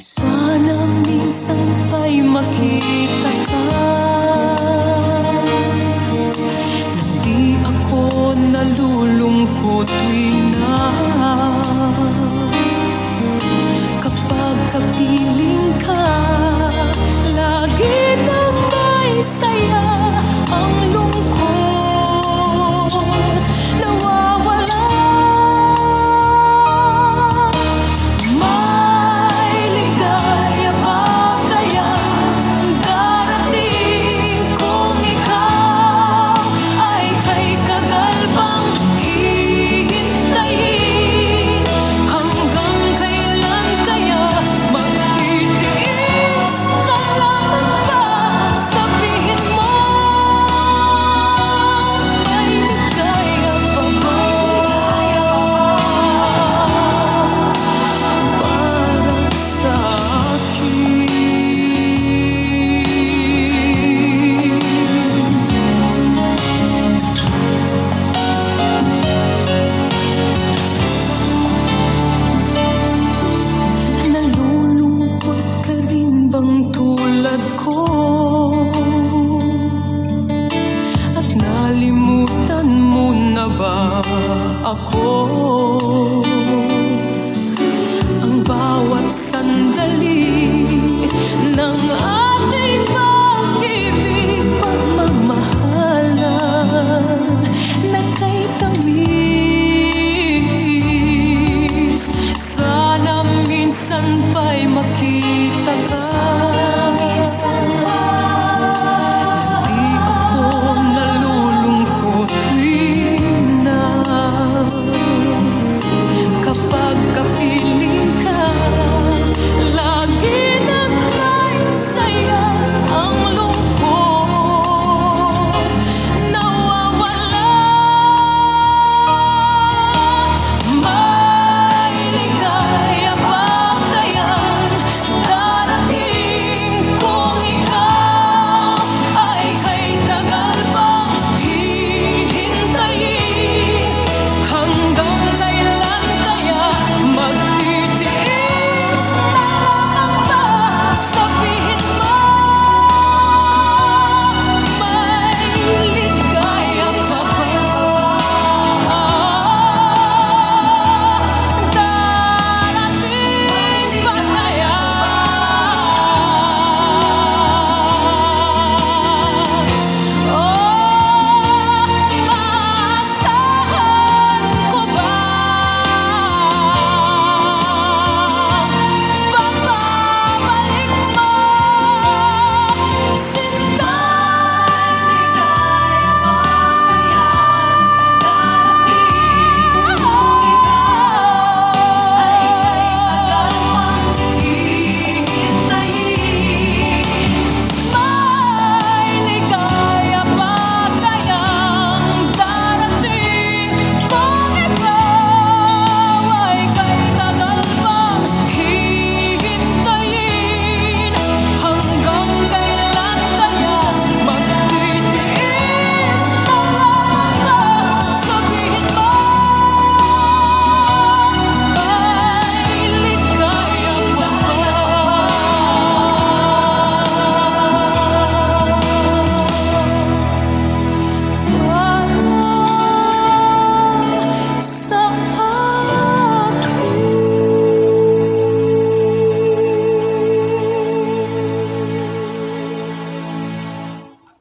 Sana minsan ay makita ka nang di ako nalulungkot tuwing na kapag kapiling ka, lagi nang may saya. Ang lungkot nawawala. May ligaya ba kaya darating kung ikaw ay kay tagal bang hihintayin? Hanggang kailan kaya magtitiis na lamang ba? Sabihin mo, may ligaya pa ba para sa akin? Nalulungkot ka rin bang tulad ko? At nalimutan mo na ba ako? Ang bawat sandali ng ating pag-ibig, pagmamahalan na kay tamis. Sana minsan pa'y makita ka